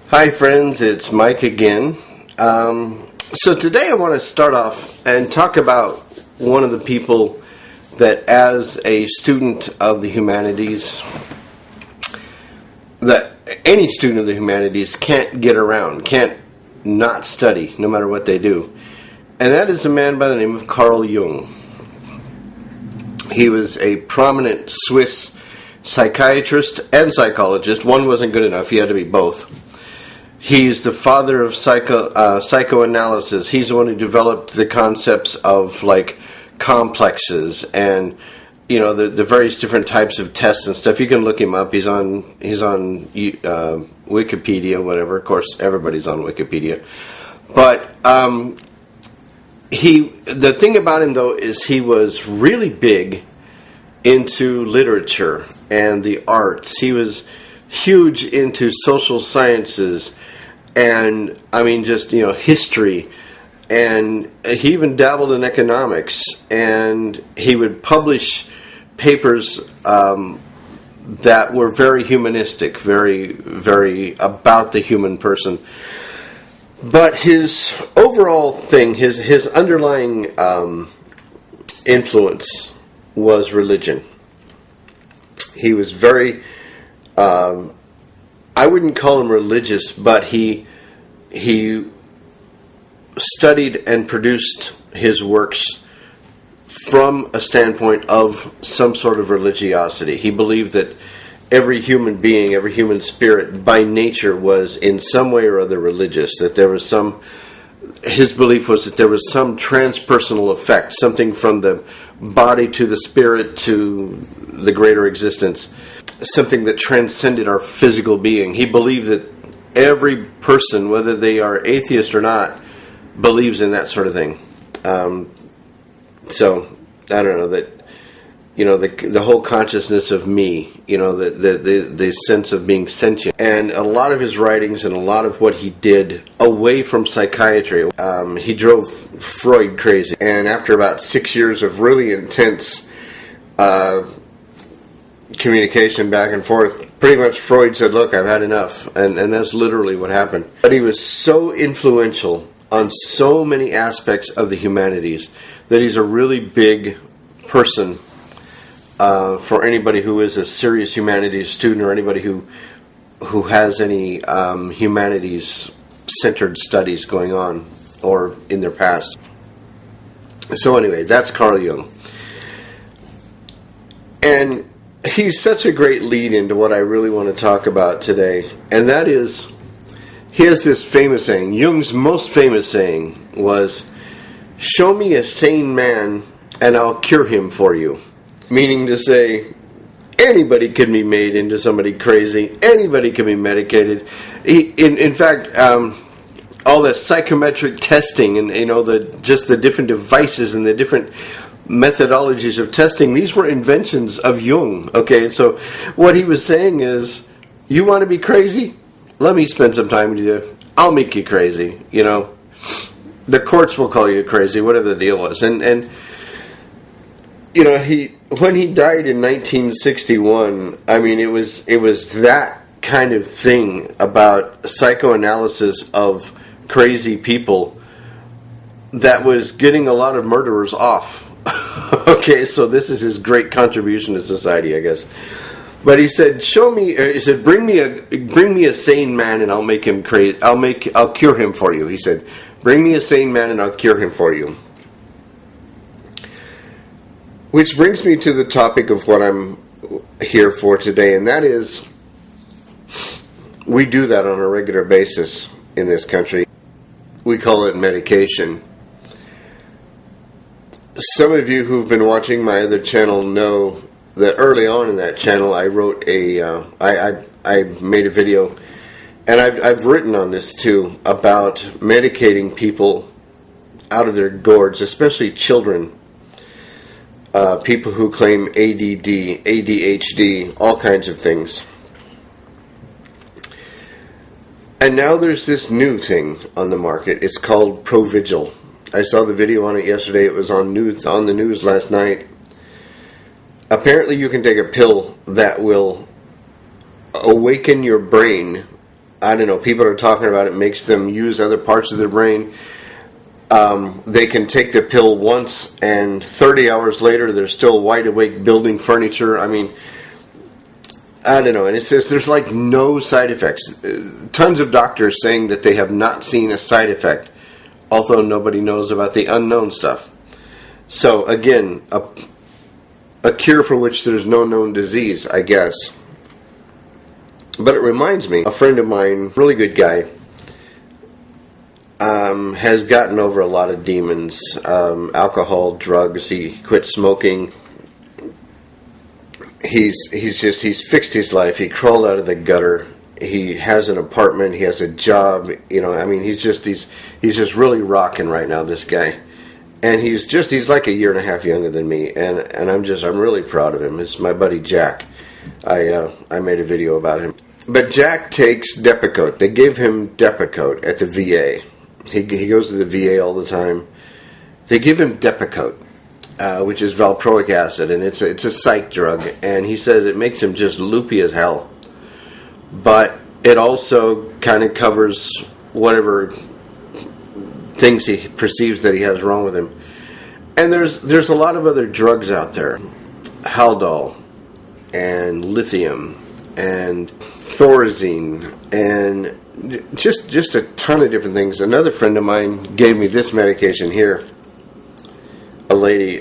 Hi friends, it's Mike again. So today I want to start off and talk about one of the people that as a student of the humanities, that any student of the humanities can't get around, can't not study no matter what they do. And that is a man by the name of Carl Jung. He was a prominent Swiss psychiatrist and psychologist. One wasn't good enough, he had to be both. He's the father of psychoanalysis. He's the one who developed the concepts of like complexes and the various different types of tests and stuff. You can look him up. He's on Wikipedia, whatever. Of course, everybody's on Wikipedia. But the thing about him though is he was really big into literature and the arts. He was huge into social sciences and history, and he even dabbled in economics, and he would publish papers that were very humanistic, very, very about the human person. But his overall thing, his underlying influence was religion. He was very I wouldn't call him religious, but he studied and produced his works from a standpoint of some sort of religiosity. He believed that every human being, every human spirit by nature was in some way or other religious, that there was his belief was that there was some transpersonal effect, something from the body to the spirit to the greater existence, something that transcended our physical being. He believed that every person, whether they are atheist or not, believes in that sort of thing. So I don't know that the whole consciousness of me, the sense of being sentient, and a lot of his writings and a lot of what he did away from psychiatry, he drove Freud crazy. And after about 6 years of really intense communication back and forth, pretty much Freud said, look, I've had enough, and that's literally what happened. But he was so influential on so many aspects of the humanities that he's a really big person for anybody who is a serious humanities student or anybody who has any humanities-centered studies going on or in their past. So anyway, that's Carl Jung. And he's such a great lead into what I really want to talk about today, and that is, he has this famous saying. Jung's most famous saying was, "Show me a sane man and I'll cure him for you." Meaning to say, anybody can be made into somebody crazy, anybody can be medicated. In fact, all the psychometric testing and the different devices and the different methodologies of testing, these were inventions of Jung. Okay, and so what he was saying is, you want to be crazy? Let me spend some time with you. I'll make you crazy. The courts will call you crazy, whatever the deal was. And when he died in 1961, I mean, it was that kind of thing about psychoanalysis of crazy people that was getting a lot of murderers off. Okay, so this is his great contribution to society, I guess. But he said, bring me a sane man and I'll make him crazy. I'll cure him for you. He said, bring me a sane man and I'll cure him for you. Which brings me to the topic of what I'm here for today, and that is, we do that on a regular basis in this country. We call it medication. Some of you who've been watching my other channel know that early on in that channel I wrote I made a video, and I've written on this too, about medicating people out of their gourds, especially children. People who claim ADD, ADHD, all kinds of things. And now there's this new thing on the market. It's called Provigil. I saw the video on it yesterday. It was on the news last night. Apparently you can take a pill that will awaken your brain I don't know, people are talking about it makes them use other parts of their brain. They can take the pill once, and 30 hours later, they're still wide awake building furniture. I mean, I don't know. And it says there's like no side effects. Tons of doctors saying that they have not seen a side effect, although nobody knows about the unknown stuff. So, again, a cure for which there's no known disease, I guess. But it reminds me, a friend of mine, really good guy, has gotten over a lot of demons, alcohol, drugs. He quit smoking. He's fixed his life. He crawled out of the gutter. He has an apartment. He has a job. You know, I mean, he's just really rocking right now, this guy. And he's like a year and a half younger than me. And I'm really proud of him. It's my buddy Jack. I made a video about him. But Jack takes Depakote. They gave him Depakote at the VA. He goes to the VA all the time. They give him Depakote, which is valproic acid, and it's a psych drug. And he says it makes him just loopy as hell. But it also kind of covers whatever things he perceives that he has wrong with him. And there's a lot of other drugs out there, Haldol, and lithium, and Thorazine, and just a ton of different things. Another friend of mine gave me this medication here. A lady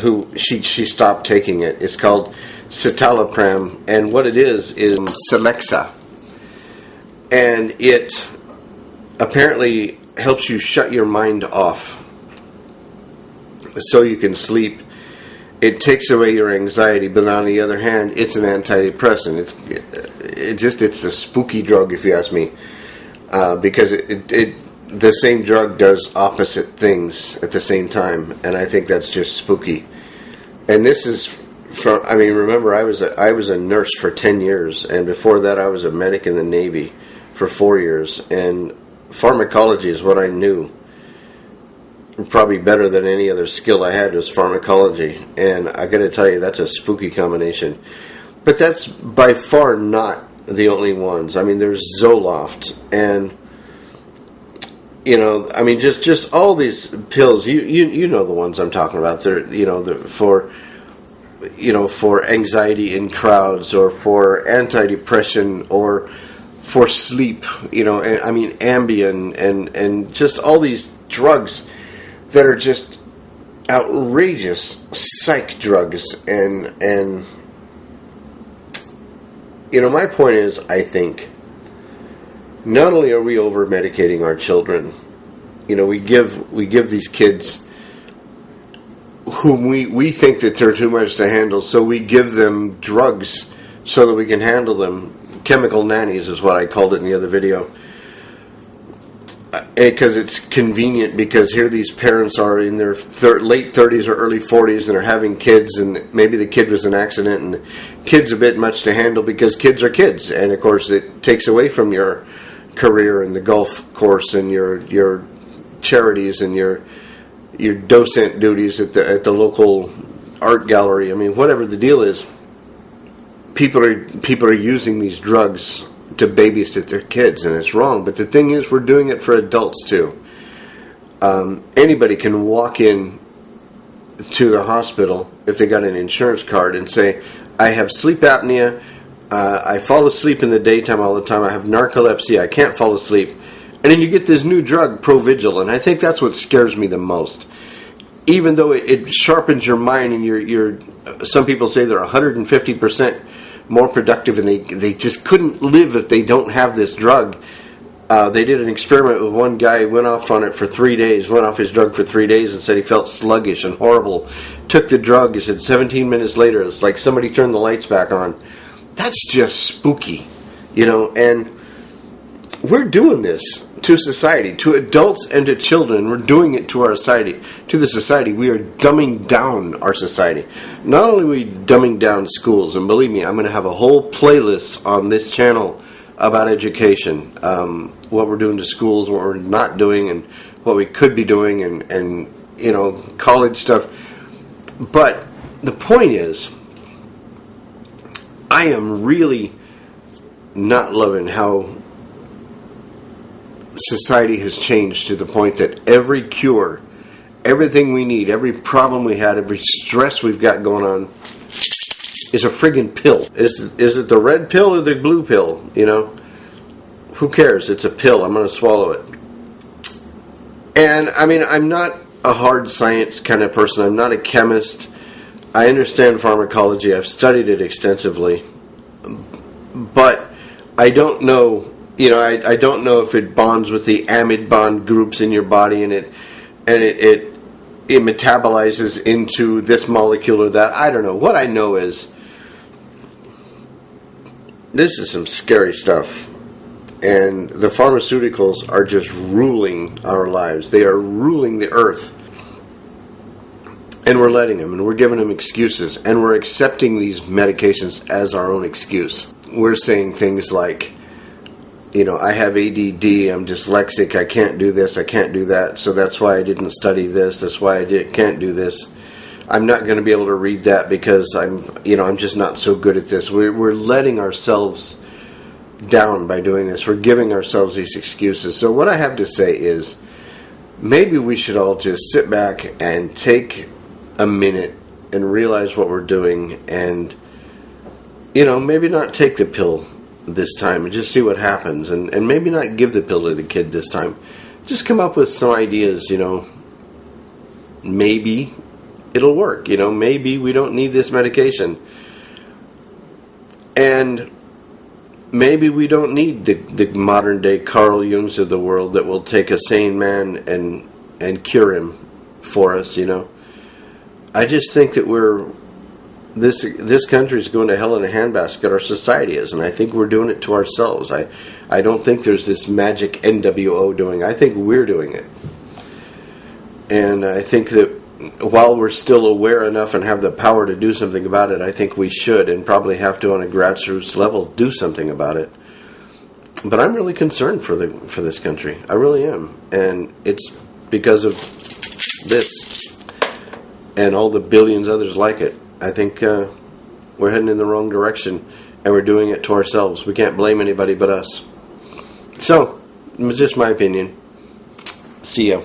who she stopped taking it. It's called citalopram, and what it is Celexa, and it apparently helps you shut your mind off so you can sleep. It takes away your anxiety, but on the other hand, it's an antidepressant. It's a spooky drug, if you ask me, because the same drug does opposite things at the same time, and I think that's just spooky. And this is from, I mean, remember, I was a nurse for 10 years, and before that I was a medic in the Navy for 4 years, and pharmacology is what I knew. Probably better than any other skill I had was pharmacology, and I got to tell you, that's a spooky combination. But that's by far not the only ones. I mean, there's Zoloft, and you know, I mean, just all these pills. You know the ones I'm talking about. They're, you know, for anxiety in crowds, or for antidepressant, or for sleep. You know, I mean, Ambien, and just all these drugs that are just outrageous psych drugs, and you know, my point is, I think not only are we over medicating our children, you know, we give these kids whom we think that they're too much to handle, so we give them drugs so that we can handle them. Chemical nannies is what I called it in the other video. Because it's convenient, because here these parents are in their late 30s or early 40s, and they're having kids, and maybe the kid was an accident, and the kid's a bit much to handle because kids are kids, and of course it takes away from your career and the golf course and your charities and your docent duties at the local art gallery. I mean, whatever the deal is, people are using these drugs to babysit their kids, and it's wrong. But the thing is, we're doing it for adults too. Anybody can walk in to the hospital if they got an insurance card and say, I have sleep apnea, I fall asleep in the daytime all the time, I have narcolepsy, I can't fall asleep. And then you get this new drug, Provigil, and I think that's what scares me the most. Even though it sharpens your mind, and you're some people say they're 150% more productive, and they just couldn't live if they don't have this drug. They did an experiment with one guy, went off his drug for 3 days, and said he felt sluggish and horrible. Took the drug, he said 17 minutes later, it's like somebody turned the lights back on. That's just spooky, you know, and we're doing this to society, to adults and to children. We're doing it to our society, to the society. We are dumbing down our society. Not only are we dumbing down schools, and believe me, I'm going to have a whole playlist on this channel about education, what we're doing to schools, what we're not doing, and what we could be doing, and you know, college stuff. But the point is, I am really not loving how society has changed to the point that every cure, everything we need, every problem we had, every stress we've got going on is a friggin' pill. Is it the red pill or the blue pill? You know, who cares? It's a pill. I'm going to swallow it. And I mean, I'm not a hard science kind of person. I'm not a chemist. I understand pharmacology. I've studied it extensively. But I don't know, you know, I don't know if it bonds with the amide bond groups in your body and it metabolizes into this molecule or that. I don't know. What I know is this is some scary stuff. And the pharmaceuticals are just ruling our lives. They are ruling the earth. And we're letting them, and we're giving them excuses, and we're accepting these medications as our own excuse. We're saying things like, you know, I have ADD, I'm dyslexic, I can't do this, I can't do that, so that's why I didn't study this, that's why I can't do this. I'm not going to be able to read that because I'm just not so good at this. We're letting ourselves down by doing this. We're giving ourselves these excuses. So what I have to say is, maybe we should all just sit back and take a minute and realize what we're doing, and maybe not take the pill this time and just see what happens, and maybe not give the pill to the kid this time. Just come up with some ideas. Maybe it'll work. Maybe we don't need this medication, and maybe we don't need the modern day Carl Jungs of the world that will take a sane man and cure him for us. I just think that this country is going to hell in a handbasket. Our society is, and I think we're doing it to ourselves. I don't think there's this magic NWO doing. I think we're doing it, and I think that while we're still aware enough and have the power to do something about it, I think we should, and probably have to on a grassroots level, do something about it. But I'm really concerned for this country. I really am, and it's because of this and all the billions others like it. I think we're heading in the wrong direction, and we're doing it to ourselves. We can't blame anybody but us. So, it was just my opinion. See ya.